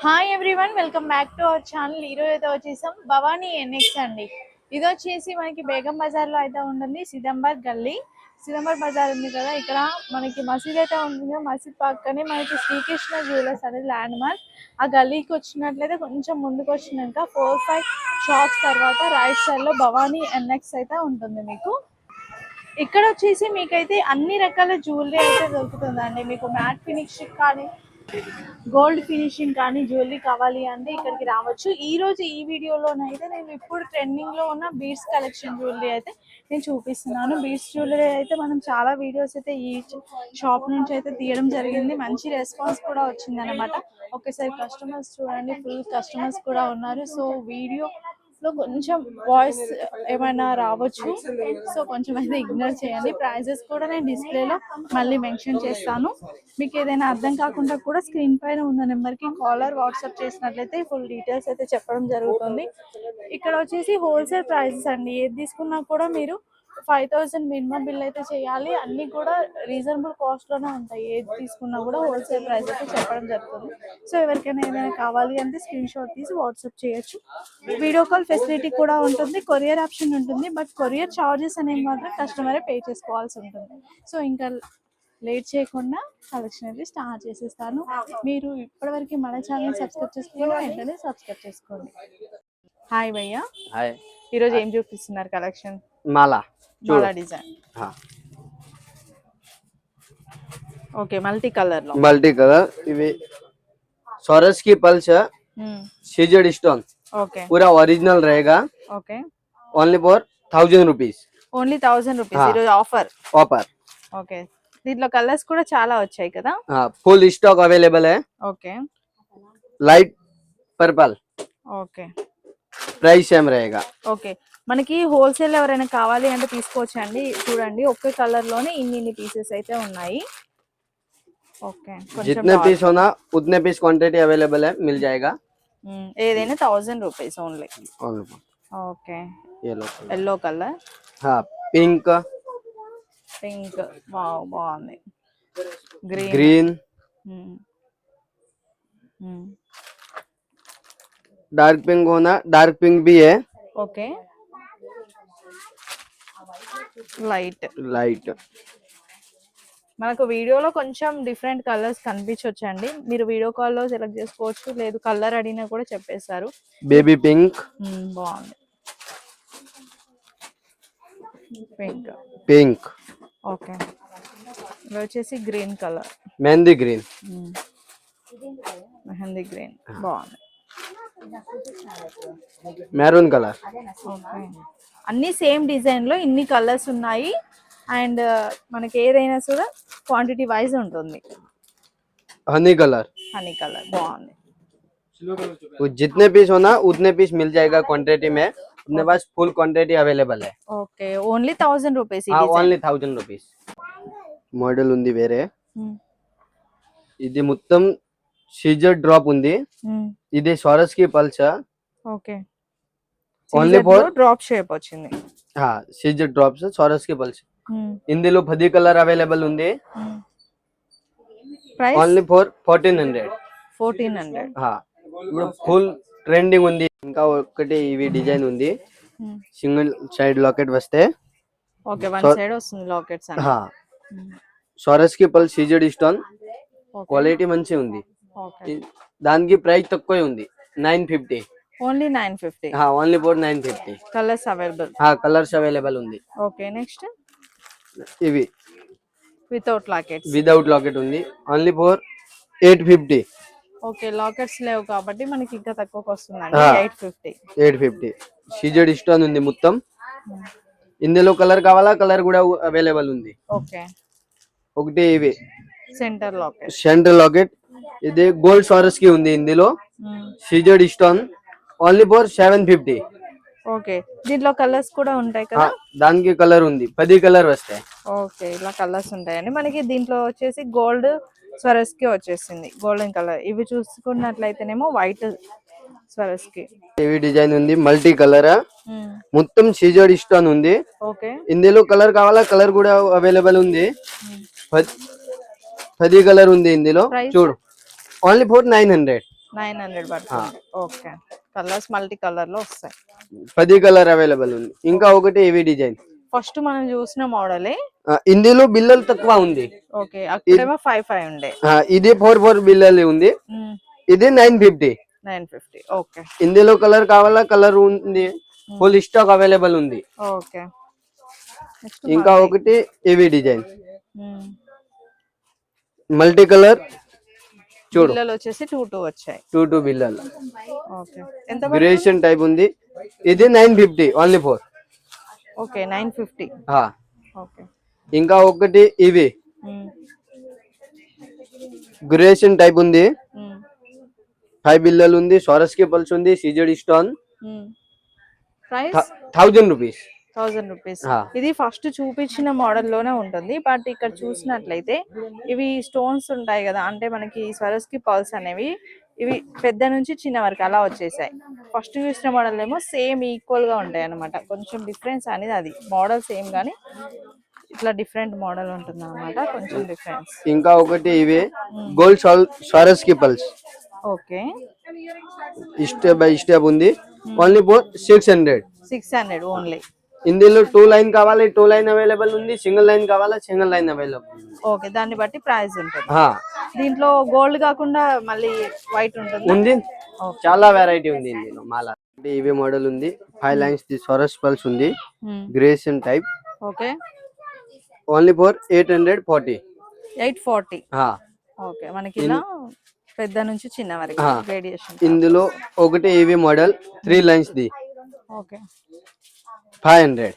Hi everyone, welcome back to our channel. ఈరోజు అయితే వచ్చేసాం భవానీ ఎన్ఎక్స్ అండి. ఇది వచ్చేసి మనకి బేగం బజార్లో అయితే ఉంటుంది. సిదంబర్ గల్లీ, సిదంబర్ బజార్ ఉంది కదా, ఇక్కడ మనకి మసీద్ అయితే ఉంటుంది. మసీద్ పక్కనే మనకి శ్రీకృష్ణ జ్యువెలర్స్ అనేది ల్యాండ్ మార్క్. ఆ గల్లీకి వచ్చినట్లయితే కొంచెం ముందుకు వచ్చినాక 4-5 షాప్స్ తర్వాత రైట్ సైడ్ లో భవానీ ఎన్ఎక్స్ అయితే ఉంటుంది. మీకు ఇక్కడ వచ్చేసి మీకైతే అన్ని రకాల జ్యువెలరీ అయితే దొరుకుతుందండి. మీకు మ్యాట్ ఫినిష్ కానీ గోల్డ్ ఫినిషింగ్ కానీ జ్యువెలరీ కావాలి అంటే ఇక్కడికి రావచ్చు. ఈ రోజు ఈ వీడియోలోనైతే నేను ఇప్పుడు ట్రెండింగ్ లో ఉన్న బీడ్స్ కలెక్షన్ జ్యువెలరీ అయితే నేను చూపిస్తున్నాను. బీడ్స్ జ్యువెలరీ అయితే మనం చాలా వీడియోస్ అయితే ఈ షాప్ నుంచి అయితే తీయడం జరిగింది. మంచి రెస్పాన్స్ కూడా వచ్చింది అనమాట. ఒకేసారి కస్టమర్స్ చూడండి, ఫుల్ కస్టమర్స్ కూడా ఉన్నారు. సో వీడియో లో కొంచెం వాయిస్ ఏమైనా రావచ్చు, సో కొంచెం అయితే ఇగ్నోర్ చేయండి. ప్రైజెస్ కూడా నేను డిస్ప్లేలో మళ్ళీ మెన్షన్ చేస్తాను. మీకు ఏదైనా అర్థం కాకుండా కూడా స్క్రీన్ పైన ఉన్న నెంబర్కి కాలర్ వాట్సాప్ చేసినట్లయితే ఫుల్ డీటెయిల్స్ అయితే చెప్పడం జరుగుతుంది. ఇక్కడ వచ్చేసి హోల్సేల్ ప్రైజెస్ అండి. ఏది తీసుకున్నా కూడా మీరు 5,000 మినిమం బిల్ అయితే చేయాలి. అన్నీ కూడా రీజనబుల్ కాస్ట్లోనే ఉంటాయి. ఏది తీసుకున్నా కూడా హోల్సేల్ ప్రైస్ అయితే చెప్పడం జరుగుతుంది. సో ఎవరికైనా ఏమైనా కావాలి అంటే స్క్రీన్ షాట్ తీసి వాట్సాప్ చేయొచ్చు. వీడియో కాల్ ఫెసిలిటీ కూడా ఉంటుంది, కొరియర్ ఆప్షన్ ఉంటుంది. బట్ కొరియర్ ఛార్జెస్ అనేవి మాత్రం కస్టమరే పే చేసుకోవాల్సి ఉంటుంది. సో ఇంకా లేట్ చేయకుండా కలెక్షన్ అయితే స్టార్ట్ చేసేస్తాను. మీరు ఇప్పటివరకు మన ఛానల్ సబ్స్క్రైబ్ చేసుకుని వెంటనే సబ్స్క్రైబ్ చేసుకోండి. హాయ్ భయ్యా, హాయ్. ఈరోజు ఏం చూపిస్తున్నారు కలెక్షన్? మాలా డిజైన్. ఓకే, మల్టీ కలర్ లో. मल्टी कलर इवे सौरस की पल्स है, सीजेड स्टोन ఓకే पूरा ओरिजिनल रहेगा. Okay only for 1000 rupees only 1000 rupees ఈరోజు ఆఫర్. ऑफर. ఓకే, దీంట్లో కలర్స్ కూడా చాలా వచ్చాయి కదా. फुल स्टॉक अवेलेबल है. Okay light purple okay price same रहेगा. ఓకే, మనకి హోల్సేల్ ఎవరైనా కావాలి అంటే తీసుకోవచ్చండి. చూడండి, ఒకే కలర్ లోనే ఇన్ని పీసెస్ అయితే ఉన్నాయి. ఓకే, जितने पीस होना उतने पीस क्वांटिटी अवेलेबल है, मिल जाएगा. ఏదైనా 1000 rupees only. Okay, yellow colour. हाँ, पिंक పింక్, వావ్ బాగుంది. గ్రీన్ ग्रीन डार्क पिंक होना, डार्क पिंक भी है. Okay, light. लाइट మనకు వీడియోలో కొంచెం డిఫరెంట్ కలర్స్ కనిపించొచ్చండి. మీరు వీడియో కాల్లో సెలెక్ట్ చేసుకోవచ్చు, లేదు కలర్ అడిగినా కూడా చెప్పేస్తారు. बेबी पिंक బాగుంది. పింక్. पिंक ఓకే, ఇది వచ్చేసి green colour, mehndi green mehndi green బాగుంది. Maroon colour. ఓకే, అన్ని సేమ్ డిజైన్ లో ఇన్ని కలర్స్ ఉన్నాయి. అండ్ మనకి ఏదైనా కూడా క్వాంటిటీ వైజ్ ఉంటుంది. हनी कलर. హనీ కలర్ బాగుంది. जितने पीस होना उतने पीस मिल जाएगा क्वांटिटी में. अपने पास फुल क्वांटिटी अवेलेबल है. Okay, only 1000 rupees. Only 1000 rupees. Model ఉంది వేరే. ఇది మొత్తం సీజర్ డ్రాప్ ఉంది. ఇది సోరస్ కి pulse. Okay, only for drop shape వచ్చింది. సీజర్ డ్రాప్స్ సోరస్ కి పల్స్. ఇందులో 10 కలర్ అవైలబుల్ ఉంది. Price only for 1400. 1400. ఇప్పుడు ఫుల్ ట్రెండింగ్ ఉంది. ఇంకా ఒకటి ఇవి డిజైన్ ఉంది. సింగిల్ సైడ్ లాకెట్ వస్తే ఓకే, వన్ సైడ్ వస్తుంది లాకెట్స్ అని. సోరస్ కి పల్స్ సీజెడ్ స్టోన్ క్వాలిటీ మంచి ఉంది. దానికి ప్రైస్ తక్కువ ఉంది, 950. Only 950. Only for 950. Colours available. Colours available ఉంది. ఓకే, నెక్స్ట్ ఇవి వితౌట్ లాకెట్స్. వితౌట్ లాకెట్ ఉంది, ఓన్లీ ఫర్ 850. ఓకే, లాకెట్స్ లేవు కాబట్టి మనకి ఇంకా తక్కువకి వస్తుందండి. 850. సీజెడ్ స్టోన్ ఉంది మొత్తం. ఇందులో కలర్ కావాలా, కలర్ కూడా అవైలబుల్ ఉంది. ఓకే, ఒకటి ఇవి సెంటర్ లాకెట్. Centre locket. ఇది గోల్డ్ సోరస్ కి ఉంది. ఇందులో CZ stone only for 750. Okay, దీంట్లో కలర్స్ కూడా ఉంటాయి కదా. దానికి కలర్ ఉంది, 10 కలర్ వస్తాయి. ఓకే, ఇలా కలర్స్ ఉంటాయండి మనకి. దీంట్లో వచ్చేసి గోల్డ్ స్వరస్ కి వచ్చేసింది, గోల్డెన్ కలర్. ఇవి చూసుకున్నట్లయితేనేమో వైట్ స్వరస్ కి. ఇవి డిజైన్ ఉంది, మల్టీ కలర్. మొత్తం సీజెడ్ స్టోన్ ఉంది. ఓకే, ఇందులో కలర్ కావాలా, కలర్ కూడా అవైలబుల్ ఉంది. 10 కలర్ ఉంది ఇందులో. చూడు, ఓన్లీ ఫర్ 900. 900 పడుతుంది. ఓకే, కలర్స్ మల్టీ కలర్ లో వస్తాయి. 10 కలర్ అవైలబుల్ ఉంది. ఇంకా ఒకటి హెవీ డిజైన్, ఫస్ట్ మనం చూసిన మోడలే. ఇందులో బిల్లలు తక్కువ ఉంది. ఓకే, అక్కడేమో 5 ఉండే. ఇది 4 బిల్లలు ఉంది. ఇది 950. 950. ఓకే, ఇందులో కలర్ కావాలా కలర్ ఉంది, ఫుల్ స్టాక్ అవైలబుల్ ఉంది. ఓకే, ఇంకా ఒకటి హెవీ డిజైన్ మల్టీ కలర్ చూడు, బిల్లలు వచ్చేసి 2 వచ్చాయి. 2 బిల్లలు. ఓకే, ఎంత గ్రేషన్ టైప్ ఉంది. ఇది 950 ఓన్లీ 4. ఓకే, 950. ఓకే, ఇంకా ఒకటి ఇవి గ్రేషన్ టైప్ ఉంది. 5 బిల్లలు ఉంది. సోరస్ కి పల్స్ ఉంది. CZ stone. Price 1000 rupees. 1000 rupees. ఇది ఫస్ట్ చూపించిన మోడల్ లోనే ఉంటుంది. బట్ ఇక్కడ చూసినట్లయితే ఇవి స్టోన్స్ ఉంటాయి కదా, అంటే మనకి స్వరస్కి పల్స్ అనేవి ఇవి పెద్ద నుంచి చిన్న వరకు అలా వచ్చేసాయి. ఫస్ట్ చూసిన మోడల్ ఏమో సేమ్ ఈక్వల్ గా ఉంటాయి అన్నమాట. కొంచెం డిఫరెన్స్ అనేది అది, మోడల్ సేమ్ గానీ ఇట్లా డిఫరెంట్ మోడల్ ఉంటుంది అన్నమాట, కొంచెం డిఫరెన్స్. ఇంకా ఒకటి ఇవి gold Swarovski pearls. Okay, step by step ఉంది. Only for 600. 600 ఓన్లీ. ఇందులో 2 లైన్ కావాలి, 2 లైన్ అవైలబుల్ ఉంది. సింగిల్ లైన్ కావాలా, సింగిల్ లైన్ అవైలబుల్. ఓకే, దాన్ని బట్టి ప్రైస్ ఉంటుంది. దీంట్లో గోల్డ్ కాకుండా మళ్ళీ వైట్ ఉంటుంది. చాలా వెరైటీ ఉంది ఇందులో. మాల ఇవి మోడల్ ఉంది. 5 లైన్స్ ది సొరస్ పల్స్ ఉంది. Gradation type. Okay, only for 840. 840. Okay, మనకి ఇలా పెద్ద నుంచి చిన్న వరకు వేరియేషన్. ఇందులో ఒకటి ఇవి model 3 lines the. Okay, 500.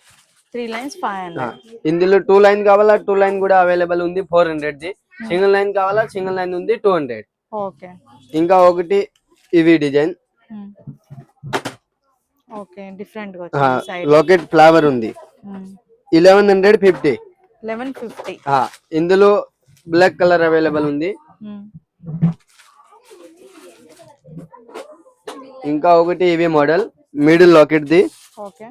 3 lines 500. ఇందులో 2 లైన్ కావాలా, 2 లైన్ కూడా అవైలబుల్ ఉంది. 400 ది. సింగిల్ లైన్ కావాలా, సింగిల్ లైన్ ఉంది. 200. ఓకే, ఇంకా ఒకటి ఇవి డిజైన్. ఓకే, డిఫరెంట్ గా వచ్చింది. సైడ్ లాకెట్ ఫ్లవర్ ఉంది. 1150. 1150. ఇందులో బ్లాక్ కలర్ అవైలబుల్ ఉంది. ఇంకా ఒకటి ఇవి model middle locket the. Okay,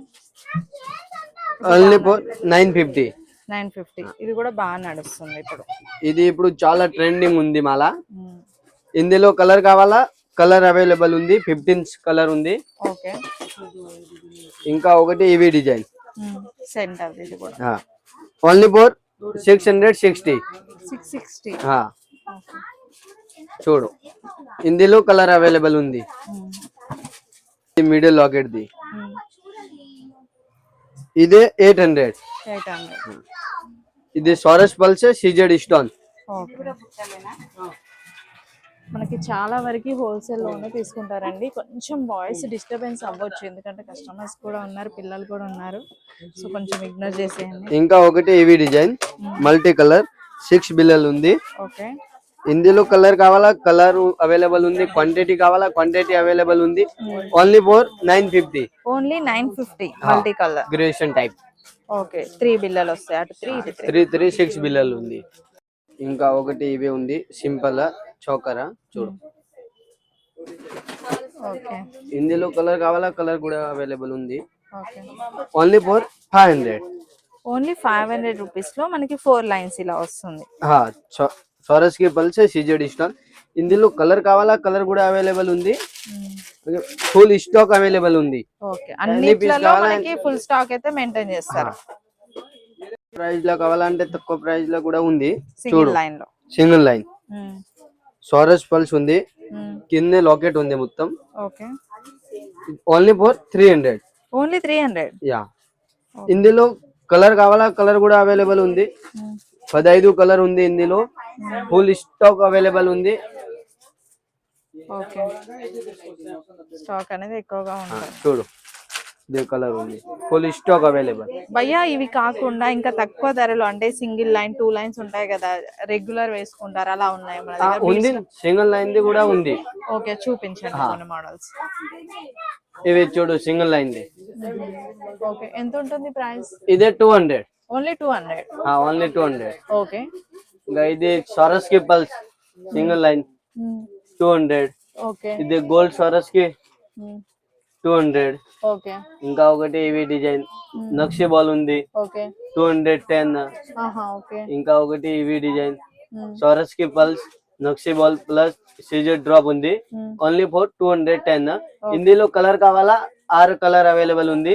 only for 950. 950. ఇది కూడా బాగా నడుస్తుంది ఇప్పుడు. ఇది ఇప్పుడు చాలా ట్రెండింగ్ ఉంది మాల. ఇందులో కలర్ కావాలా, కలర్ అవైలబుల్ ఉంది. 15 కలర్ ఉంది. ఓకే, ఇంకా ఒకటి ఇవి డిజైన్ సెంటర్. ఇది కూడా ఓన్లీ ఫర్ 660. 660. చూడు, ఇందులో కలర్ అవైలబుల్ ఉంది. Middle locket the. ఇదే 800. ఇది సోరస్ పల్స్ సిజెడ్ స్టోన్. మనకి చాలా వరకు హోల్సేల్ లోనే తీసుకుంటారండి. కొంచెం వాయిస్ డిస్టర్బెన్స్ అవ్వచ్చు, ఎందుకంటే కస్టమర్స్ కూడా ఉన్నారు, పిల్లలు కూడా ఉన్నారు. సో కొంచెం ఇగ్నోర్ చేసేయండి. ఇంకా ఒకటి ఇవి డిజైన్ మల్టీ కలర్ 6 బిల్లలు ఉంది. ఓకే, ఇందులో కలర్ కావాలా, కలర్ అవైలబుల్ ఉంది. క్వాంటిటీ కావాలా, క్వాంటిటీ అవైలబుల్ ఉంది. Only for 950. Only 950. Multi colour gradation type. Okay, 3 బిల్లలు వస్తాయి. అటు 3 6 బిల్లలు ఉంది. ఇంకా ఒకటి ఇవి ఉంది సింపుల్ చోకరా. చూడు, ఓకే, ఇందులో కలర్ కావాలా, కలర్ కూడా అవైలబుల్ ఉంది. Okay, only for 500. Only 500 rupees లో మనకి 4 లైన్స్ ఇలా వస్తుంది. సోరస్ కి పల్స్ సిజెడ్ స్టోన్. ఇందులో కలర్ కావాలా, కలర్ కూడా అవైలబుల్ ఉంది. ఫుల్ స్టాక్ అవైలబుల్ ఉంది. ఓకే, అన్నిట్లలో మనకి ఫుల్ స్టాక్ అయితే మెయింటైన్ చేస్తారు. ప్రైస్ లో కావాలంటే తక్కువ ప్రైస్ లో కూడా ఉంది. సింగిల్ లైన్ లో, సింగిల్ లైన్ సోరస్ పల్స్ ఉంది. కింద లాకెట్ ఉంది మొత్తం. Okay, only for 300. ఓన్లీ 300. ఇందులో కలర్ కావాలా, కలర్ కూడా అవైలబుల్ ఉంది. 15 కలర్ ఉంది. ఇందులో ఫుల్ స్టాక్ అవైలబుల్ ఉంది. ఓకే, స్టాక్ అనేది ఎక్కువగా ఉంటుంది. చూడు, ఇదే కలర్ ఉంది. Full stock available. భయ్యా, ఇవి కాకుండా ఇంకా తక్కువ ధరలో అంటే సింగిల్ లైన్ 2 లైన్స్ ఉంటాయి కదా, రెగ్యులర్ వేసుకుంటారు, అలా ఉన్నాయి మన దగ్గర? ఉంది, సింగిల్ లైన్ ది కూడా ఉంది. ఓకే, చూపించండి కొన్ని మోడల్స్. ఇవి చూడు, సింగిల్ లైన్ ది. ఓకే, ఎంత ఉంటుంది ప్రైస్? ఇదే 200. ఓన్లీ 200. ఓన్లీ 200. ఓకే, ఇంకా ఇది సోరస్ కి పల్స్ సింగిల్ లైన్ 200. ఓకే, ఇది గోల్డ్ సోరస్ కి 200. ఓకే, ఇంకా ఒకటి ఇవి డిజైన్ నక్షి బాల్ ఉంది. ఓకే, 210. ఓకే, ఇంకా ఒకటి ఇవి డిజైన్ సోరస్ కి పల్స్ నక్షి బాల్ ప్లస్ సీజర్ డ్రాప్ ఉంది ఓన్లీ ఫర్ 210. ఇందులో కలర్ కావాలా 6 కలర్ అవైలబుల్ ఉంది.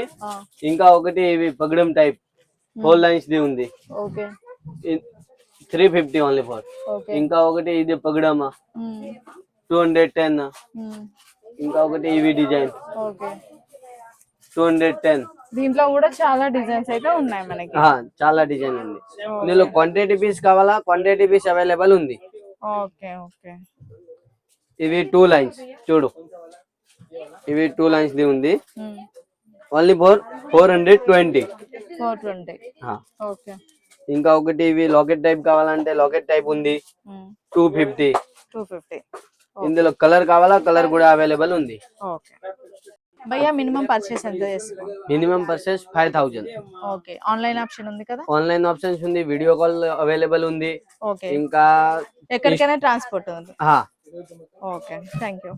ఇంకా ఒకటి ఇవి పగడం టైప్ 4 లైన్స్ ది ఉంది. Okay 350 only for. ఇంకా ఒకటి ఇది పగడమా 210. ఇంకా ఒకటి ఇవి డిజైన్ ఓకే 210. దీంట్లో కూడా చాలా డిజైన్స్ అయితే ఉన్నాయి మనకి. చాలా డిజైన్ ఉంది. ఇందులో క్వాంటిటీ పీస్ కావాలా క్వాంటిటీ పీస్ అవైలబుల్ ఉంది. ఓకే ఓకే ఇవి 2 లైన్స్ చూడు, ఇవి 2 లైన్స్ ది ఉంది ఓన్లీ ఫర్ 420. 420. ఓకే ఇంకా ఒకటి ఇవి లాకెట్ టైప్ కావాలంటే లాకెట్ టైప్ ఉంది 250. 250. ఇందులో కలర్ కావాలా కలర్ కూడా అవైలబుల్ ఉంది. ఓకే భయ్యా మినిమం పర్చేస్ ఎంత చేసుకో? Minimum purchase 5000. Okay online option ఉంది కదా? ఆన్లైన్ ఆప్షన్స్ ఉంది, వీడియో కాల్ అవైలబుల్ ఉంది. ఓకే ఇంకా ఎక్కడికైనా ట్రాన్స్పోర్ట్ ఉంది. హా ఓకే థ్యాంక్ యూ.